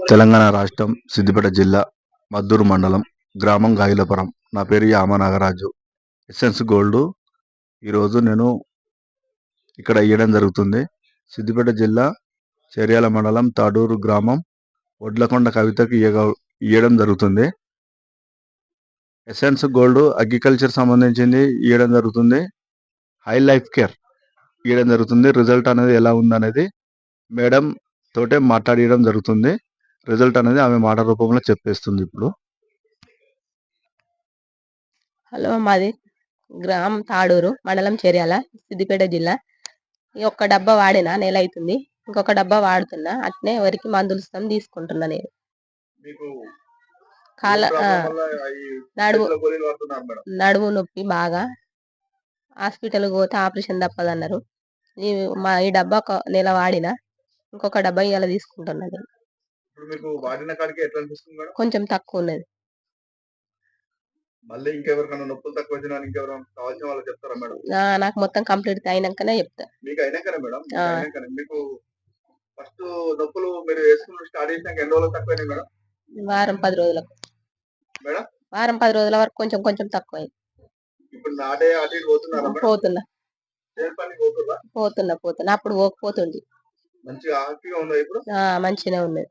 తెలంగాణ రాష్ట్రం సిద్దిపేట జిల్లా మద్దూరు మండలం గ్రామం గాయిలపురం. నా పేరు యామ నాగరాజు. ఎస్సెన్స్ గోల్డ్ ఈరోజు నేను ఇక్కడ ఇయ్యడం జరుగుతుంది. సిద్దిపేట జిల్లా చెర్యాల మండలం తాడూరు గ్రామం ఒడ్లకొండ కవితకు ఇయ్యడం జరుగుతుంది. ఎస్సెన్స్ గోల్డ్ అగ్రికల్చర్ సంబంధించింది ఇయ్యడం జరుగుతుంది. హై లైఫ్ కేర్ ఇయ్యడం జరుగుతుంది. రిజల్ట్ అనేది ఎలా ఉందనేది మేడం తోటే మాట్లాడియడం జరుగుతుంది. రిజల్ట్ అనేది ఆమె మాట రూపంలో చెప్పేస్తుంది. ఇప్పుడు హలో, మాది గ్రామం తాడూరు మండలం చెర్యాల సిద్దిపేట జిల్లా. ఈ ఒక్క డబ్బా వాడినా నెల అవుతుంది. ఇంకొక డబ్బా వాడుతున్నా. అట్నే ఎవరికి మందులు ఇస్తాం తీసుకుంటున్నా. నేను కాళ్ళ నడుము నొప్పి బాగా, హాస్పిటల్ పోతే ఆపరేషన్ తప్పదన్నారు. ఈ డబ్బా ఒక నెల వాడినా, ఇంకొక డబ్బా ఇలా తీసుకుంటున్నా. నేను కొంచెం తక్కువ ఉన్నది. నాకు మొత్తం కంప్లీట్ అయినాకనే చెప్తా. వారం 10 రోజులకు, వారం 10 రోజుల వరకు కొంచెం కొంచెం తక్కువ అయింది. పోతున్నా అప్పుడు పోకపోతుంది. మంచిగానే ఉన్నది.